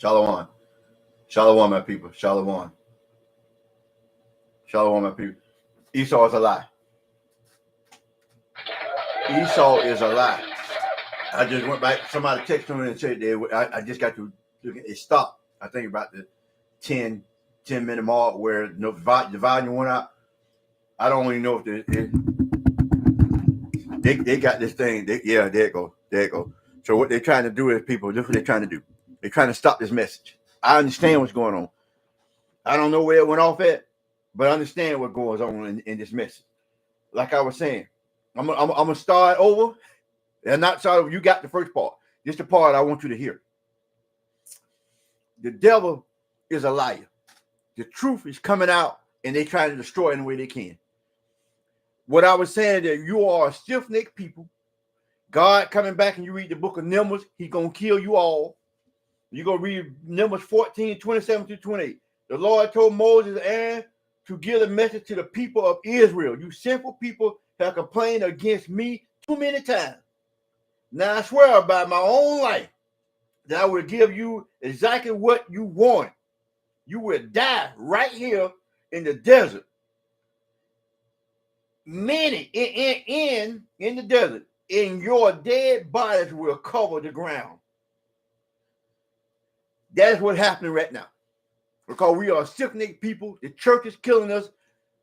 Shalom. Shalom, my people. Shalom. Shalom, my people. Esau is a lie. Esau is a lie. I just went back. Somebody texted me and said I just got to look at it. Stopped. I think about the 10-minute mark where the volume went out. I don't even know if they got this thing. There it go. There it go. So what they're trying to do is, people, this is what they're trying to do. They're trying to stop this message. I understand what's going on. I don't know where it went off at, but I understand what goes on in this message. Like I was saying, I'm gonna start over. And not start over. You got the first part. This is the part I want you to hear. The devil is a liar. The truth is coming out, and they trying to destroy it any way they can. What I was saying, that you are a stiff-necked people. God coming back, and you read the book of Numbers, he's going to kill you all. You're going to read Numbers 14, 27 through 28. The Lord told Moses and Aaron to give the message to the people of Israel. You sinful people have complained against me too many times. Now I swear by my own life that I will give you exactly what you want. You will die right here in the desert. Many in the desert, and your dead bodies will cover the ground. That's what's happening right now. Because we are stiff-necked people. The church is killing us.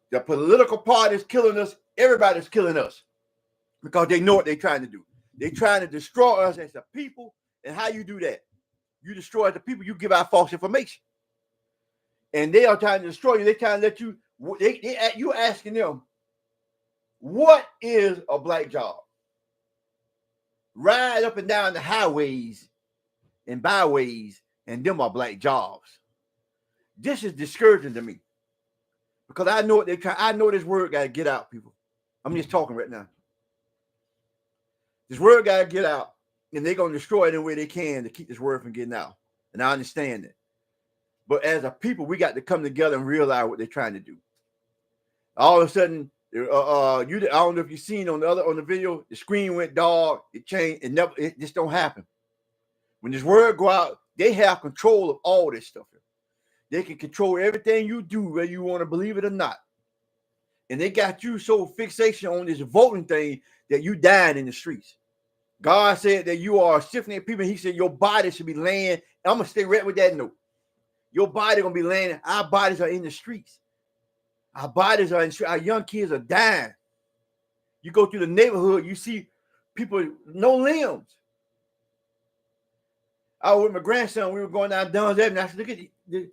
The political party is killing us. Everybody's killing us. Because they know what they're trying to do. They're trying to destroy us as a people. And how you do that? You destroy the people, you give out false information. And they are trying to destroy you. They're trying to let you, you asking them, what is a black job? Ride up and down the highways and byways, and them are black jobs. This is discouraging to me. Because I know what they're trying. I know this word got to get out, people. I'm just talking right now. This word got to get out, and they're going to destroy it any way they can to keep this word from getting out. And I understand that. But as a people, we got to come together and realize what they're trying to do. All of a sudden, I don't know if you've seen on the video, the screen went dark, it changed, it just don't happen. When this word go out, they have control of all this stuff. They can control everything you do, whether you want to believe it or not. And they got you so fixation on this voting thing that you died in the streets. God said that you are stiff-necked people. He said your body should be laying. I'm going to stay right with that note. Your body going to be laying. Our bodies are in the streets. Our bodies are in the streets. Our young kids are dying. You go through the neighborhood, you see people, no limbs. I was with my grandson. We were going down Dunn's Avenue. I said, look at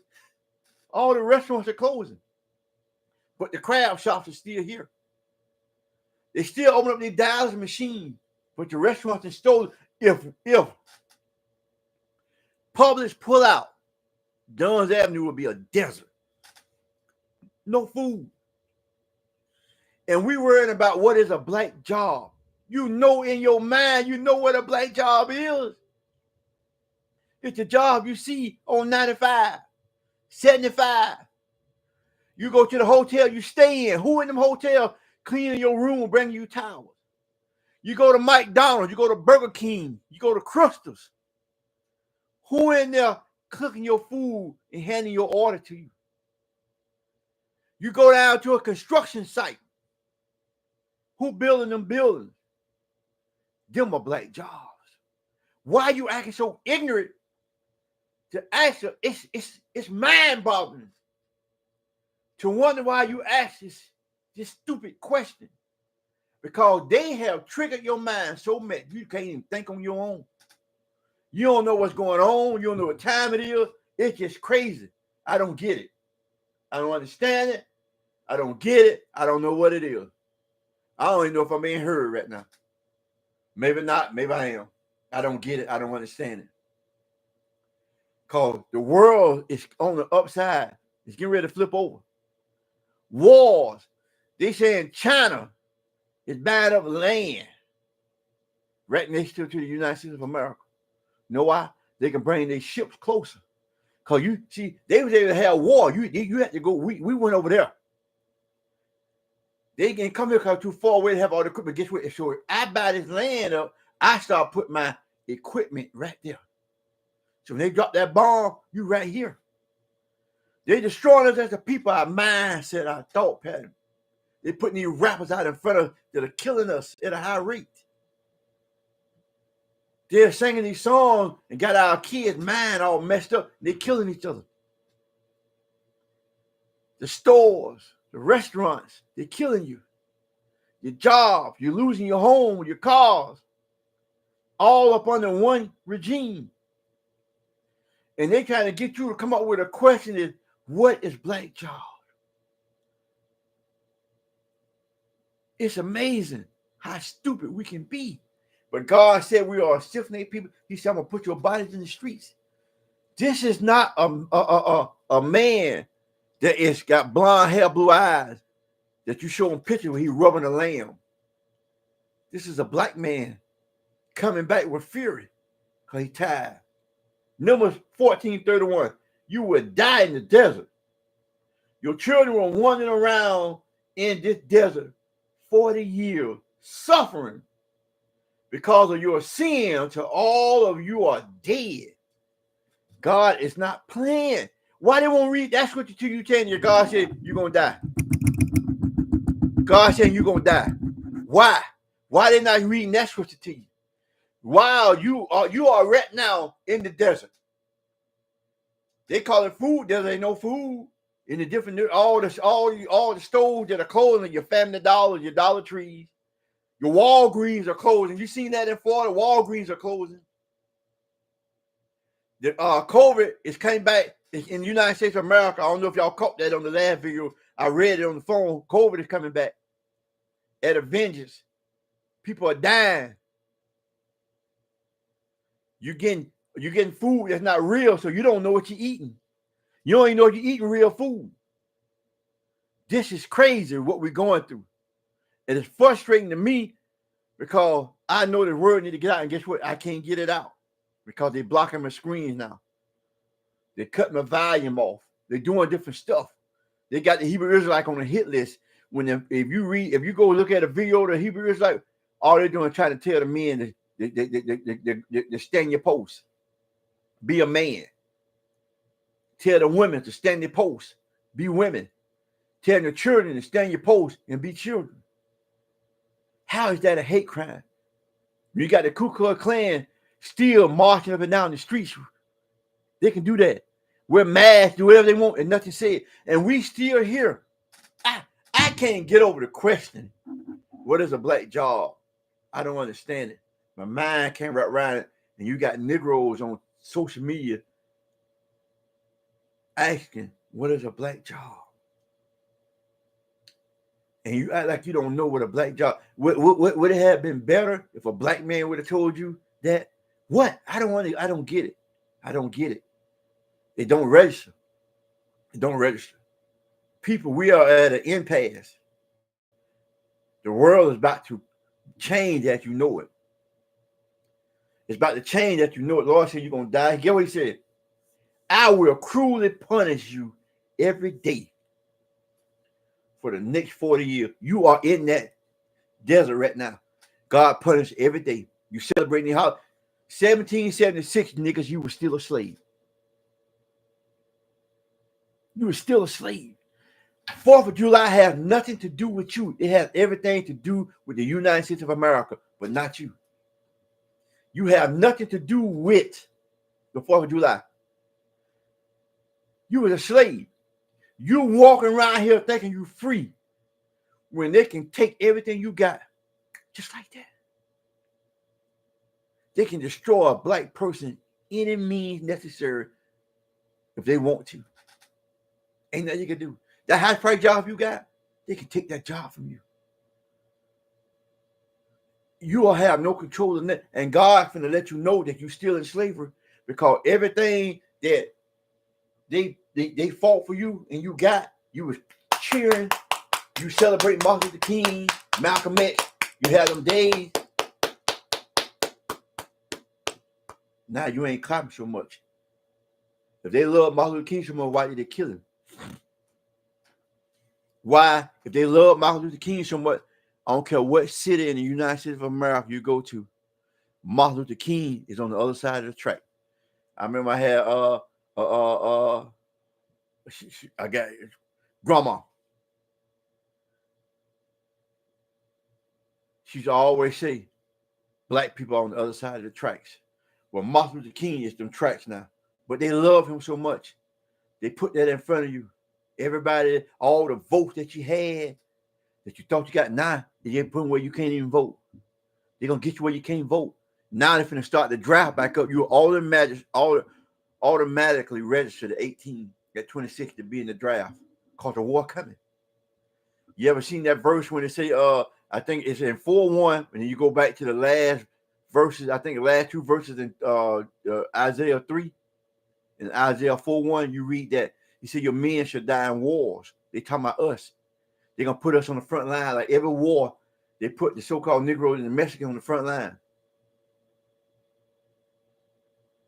all the restaurants are closing. But the crab shops are still here. They still open up their dialysis machine. But the restaurants and stores, if Publix pull out, Dunn's Avenue will be a desert. No food. And we worrying about what is a black job. You know in your mind, you know what a black job is. It's the job you see on 95, 75. You go to the hotel you stay in. Who in them hotels cleaning your room, bringing you towels? You go to McDonald's, you go to Burger King, you go to Crystal's. Who in there cooking your food and handing your order to you? You go down to a construction site. Who building them buildings? Them are black jobs. Why are you acting so ignorant to ask? It's mind-boggling to wonder why you ask this stupid question. Because they have triggered your mind so much you can't even think on your own. You don't know what's going on. You don't know what time it is. It's just crazy. I don't get it. I don't understand it. I don't get it. I don't know what it is. I don't even know if I'm being heard right now. Maybe not. Maybe I am. I don't get it. I don't understand it. Because the world is on the upside. It's getting ready to flip over. Wars. They saying China is buying up land right next to the United States of America. You know why? They can bring their ships closer. Because you see, they was able to have war. You had to go. We went over there. They can come here because too far away to have all the equipment. Guess what? So if I buy this land up, I start putting my equipment right there. So when they drop that bomb, you right here. They destroying us as a people, our mindset, our thought pattern. They putting these rappers out in front of that are killing us at a high rate. They're singing these songs and got our kids' mind all messed up. They're killing each other. The stores, the restaurants, they're killing you. Your job, you're losing your home, your cars, all up under one regime. And they trying to get you to come up with a question is, what is black job? It's amazing how stupid we can be. But God said we are stiff-necked people. He said, I'm going to put your bodies in the streets. This is not a man that is got blonde hair, blue eyes, that you show him pictures where he's rubbing a lamb. This is a black man coming back with fury because he's tired. Numbers 14:31, you will die in the desert. Your children were wandering around in this desert 40 years, suffering because of your sin until all of you are dead. God is not playing. Why they won't read that scripture to you telling you God said you're going to die? God saying you're going to die. Why? Why they not reading that scripture to you? While you are right now in the desert. They call it food. There ain't no food in the different all the stores that are closing. Your Family Dollars, your Dollar Trees, your Walgreens are closing. You seen that in Florida? Walgreens are closing. The COVID is coming back in the United States of America. I don't know if y'all caught that on the last video. I read it on the phone. COVID is coming back at a vengeance. People are dying. You're getting food that's not real, so you don't know what you're eating. You don't even know if you're eating real food. This is crazy what we're going through. And it's frustrating to me because I know the word need to get out, and guess what? I can't get it out because they're blocking my screens now. They're cutting my volume off. They're doing different stuff. They got the Hebrew Israelite on a hit list. If you go look at a video of the Hebrew Israelite, all they're doing is trying to tell the men to stand your post. Be a man. Tell the women to stand your post. Be women. Tell the children to stand your post and be children. How is that a hate crime? You got the Ku Klux Klan still marching up and down the streets. They can do that. Wear masks, do whatever they want, and nothing said. And we still here. I can't get over the question. What is a black job? I don't understand it. My mind can't wrap around it. And you got Negroes on social media asking, what is a black job? And you act like you don't know what a black job. Would it have been better if a black man would have told you that? What? I don't get it. I don't get it. It don't register. It don't register. People, we are at an impasse. The world is about to change as you know it. It's about to change as you know it. Lord said you're going to die. Get what he said? I will cruelly punish you every day for the next 40 years. You are in that desert right now. God punished every day. You celebrating the holiday. 1776, niggas, you were still a slave. You were still a slave. 4th of July has nothing to do with you. It has everything to do with the United States of America, but not you. You have nothing to do with the 4th of July. You was a slave. You walking around here thinking you're free when they can take everything you got just like that. They can destroy a black person any means necessary if they want to. Ain't nothing you can do. That high price job you got, they can take that job from you. You will have no control in that. And God's going to let you know that you're still in slavery because everything that they fought for you and you got, you was cheering. You celebrate Martin Luther King, Malcolm X. You had them days. Now you ain't clapping so much. If they love Martin Luther King so much, why did they kill him? Why? If they love Martin Luther King so much, I don't care what city in the United States of America you go to, Martin Luther King is on the other side of the track. I remember I had I got grandma. She used to always say, black people on the other side of the tracks. Well, Martin Luther King is them tracks now. But they love him so much. They put that in front of you. Everybody, all the votes that you had, that you thought you got now, they just put where you can't even vote. They're going to get you where you can't vote. Now they're going to start the draft back up. You're automatically registered at 18, at 26 to be in the draft. Because the war coming. You ever seen that verse when they say, I think it's in 4:1, and then you go back to the last verses, I think the last two verses in Isaiah 3 and Isaiah 4:1, you read that. He said, your men shall die in wars. They talking about us. They're going to put us on the front line. Like every war, they put the so-called Negroes and the Mexicans on the front line.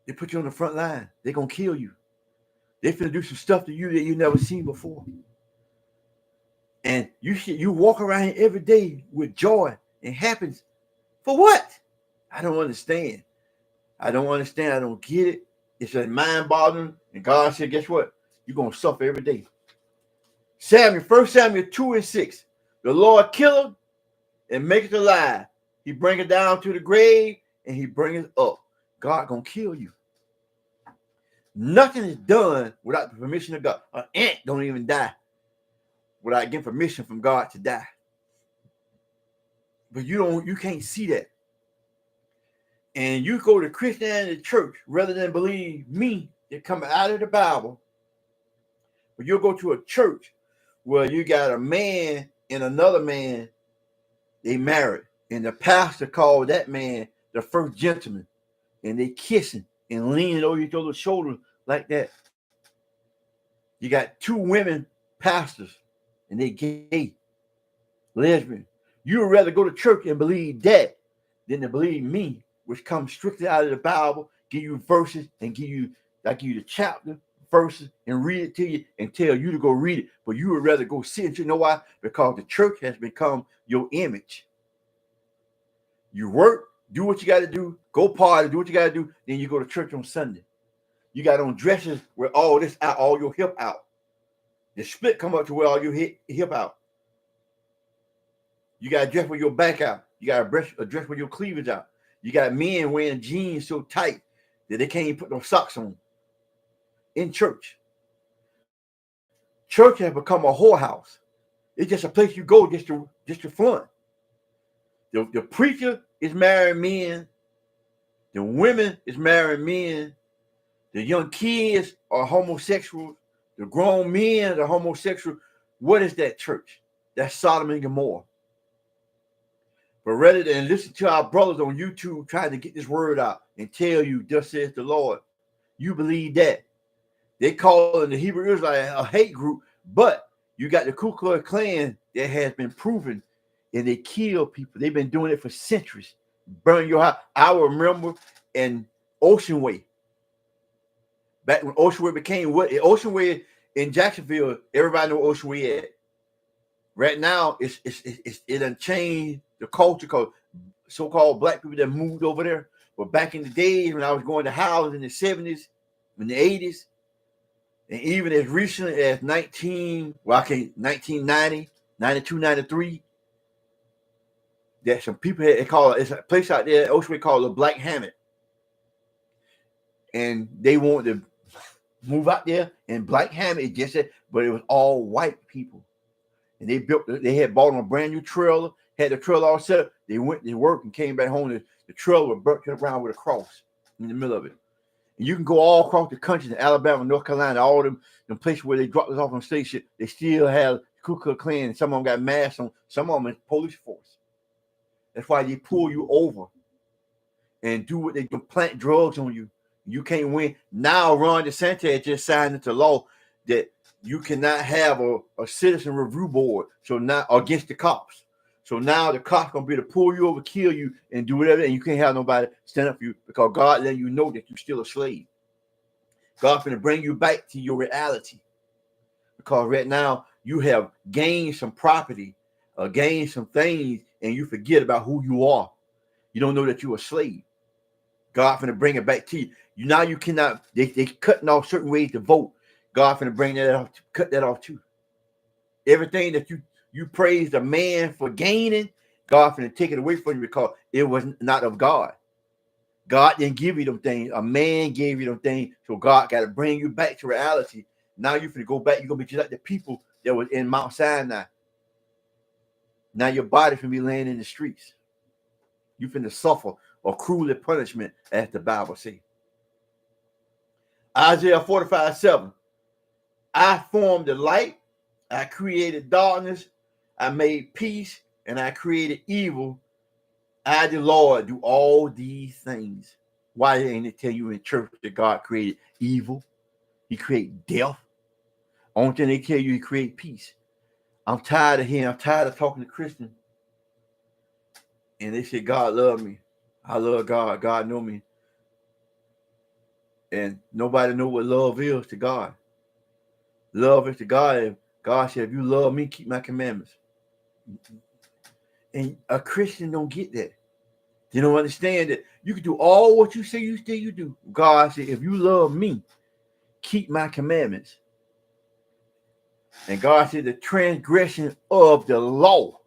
They put you on the front line. They're going to kill you. They're going to do some stuff to you that you never seen before. And you walk around here every day with joy and happiness. For what? I don't understand. I don't get it. It's a mind-boggling. And God said, guess what? You're going to suffer every day. 1 Samuel 2:6. The Lord killeth and maketh alive. He bringeth down to the grave and he bringeth up. God going to kill you. Nothing is done without the permission of God. An ant don't even die without getting permission from God to die. But you can't see that. And you go to Christianity church rather than believe me, they're coming out of the Bible. But you'll go to a church where you got a man and another man, they married. And the pastor called that man the first gentleman. And they kissing and leaning over each other's shoulders like that. You got two women pastors and they gay, lesbian. You would rather go to church and believe that than to believe me, which comes strictly out of the Bible, give you verses and give you the chapter, verses, and read it to you and tell you to go read it. But you would rather go sit. You know why? Because the church has become your image. You work, do what you got to do, go party, do what you got to do, then you go to church on Sunday. You got on dresses with all this out, all your hip out. The split come up to where all your hip out. You got to dress with your back out. You got to dress with your cleavage out. You got men wearing jeans so tight that they can't even put no socks on in church. Church has become a whorehouse. It's just a place you go just to flaunt. The preacher is marrying men. The women is marrying men. The young kids are homosexual. The grown men are homosexual. What is that church? That's Sodom and Gomorrah. But rather than listen to our brothers on YouTube trying to get this word out and tell you, thus says the Lord, you believe that. They call it the Hebrew Israelite a hate group, but you got the Ku Klux Klan that has been proven, and they kill people. They've been doing it for centuries. Burn your house. I remember in Ocean Way, back when Ocean Way became what? Ocean Way in Jacksonville, everybody know Ocean Way at. Right now, it done changed the culture because so-called black people that moved over there. But back in the days when I was going to houses in the 70s, in the 80s, and even as recently as 1990, 92, 93, that some people had, it's a place out there, Ocean Way called the Black Hammock. And they wanted to move out there, and Black Hammock, it just said, but it was all white people. And they had bought them a brand new trailer, had the trailer all set up. They went to work and came back home. The trailer was burnt around with a cross in the middle of it. And you can go all across the country, to Alabama, North Carolina, all them places where they dropped us off on station. They still have Ku Klux Klan, and some of them got masks on. Some of them is police force. That's why they pull you over and do what they do, plant drugs on you. You can't win. Now Ron DeSantis just signed into law that you cannot have a citizen review board. So now against the cops. So now the cops gonna be able to pull you over, kill you, and do whatever, and you can't have nobody stand up for you because God letting you know that you're still a slave. God's gonna bring you back to your reality. Because right now you have gained some property, gained some things, and you forget about who you are. You don't know that you're a slave. God finna bring it back to you. Now you cannot, they cutting off certain ways to vote. God finna bring that off, cut that off too. Everything that you praised a man for gaining, God finna take it away from you because it was not of God. God didn't give you them things. A man gave you them things. So God got to bring you back to reality. Now you finna go back. You're gonna be just like the people that was in Mount Sinai. Now your body finna be laying in the streets. You finna suffer or cruelly punishment, as the Bible says. Isaiah 45:7. I formed the light, I created darkness, I made peace, and I created evil. I, the Lord, do all these things. Why ain't it tell you in church that God created evil? He created death. Only thing they tell you, he created peace. I'm tired of hearing, I'm tired of talking to Christians. And they say, God love me. I love God. God know me. And nobody know what love is to God. Love is to God. God said, if you love me, keep my commandments. And a Christian don't get that. They don't understand that you can do all what you say you do. God said, if you love me, keep my commandments. And God said the transgression of the law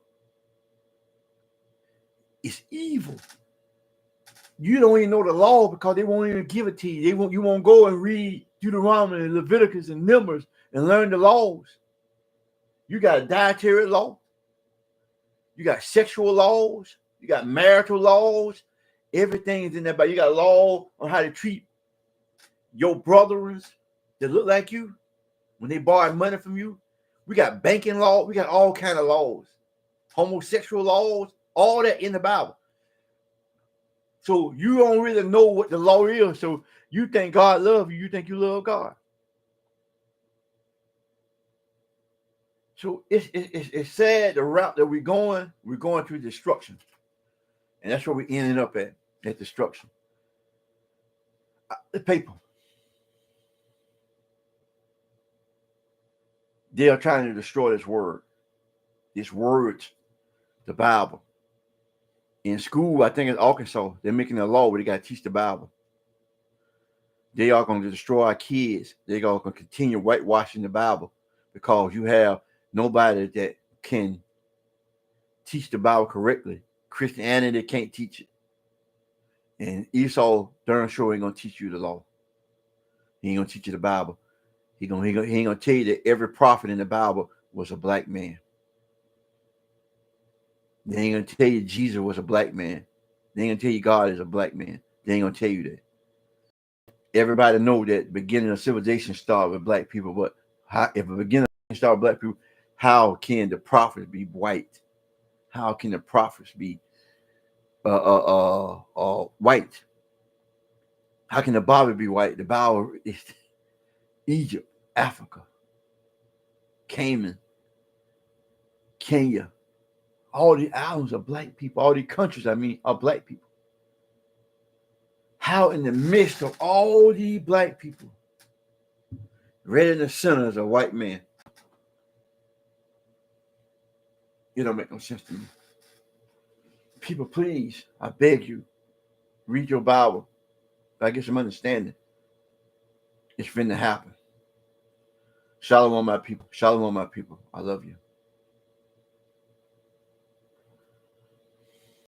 is evil. You don't even know the law because they won't even give it to you. You won't go and read Deuteronomy and Leviticus and Numbers and learn the laws. You got a dietary law. You got sexual laws. You got marital laws. Everything is in there. But you got a law on how to treat your brothers that look like you when they borrow money from you. We got banking law. We got all kind of laws. Homosexual laws. All that in the Bible. So you don't really know what the law is. So you think God loves you. You think you love God. So it's sad the route that we're going through destruction. And that's where we ended up at destruction. The people. They are trying to destroy this word. This word, the Bible. In school, I think in Arkansas, they're making a law where they got to teach the Bible. They are going to destroy our kids. They're going to continue whitewashing the Bible because you have nobody that can teach the Bible correctly. Christianity can't teach it. And Esau darn sure ain't going to teach you the law. He ain't going to teach you the Bible. He ain't going to tell you that every prophet in the Bible was a black man. They ain't going to tell you Jesus was a black man. They ain't going to tell you God is a black man. They ain't going to tell you that. Everybody know that the beginning of civilization started with black people, but if the beginning started with black people, how can the prophets be white? How can the prophets be white? How can the Bible be white? The Bible is Egypt, Africa, Cayman, Kenya. All the islands are black people. All the countries, are black people. How in the midst of all these black people, right in the center is a white man? It don't make no sense to me. People, please, I beg you, read your Bible. I get some understanding. It's finna happen. Shalom, my people. Shalom, my people. I love you.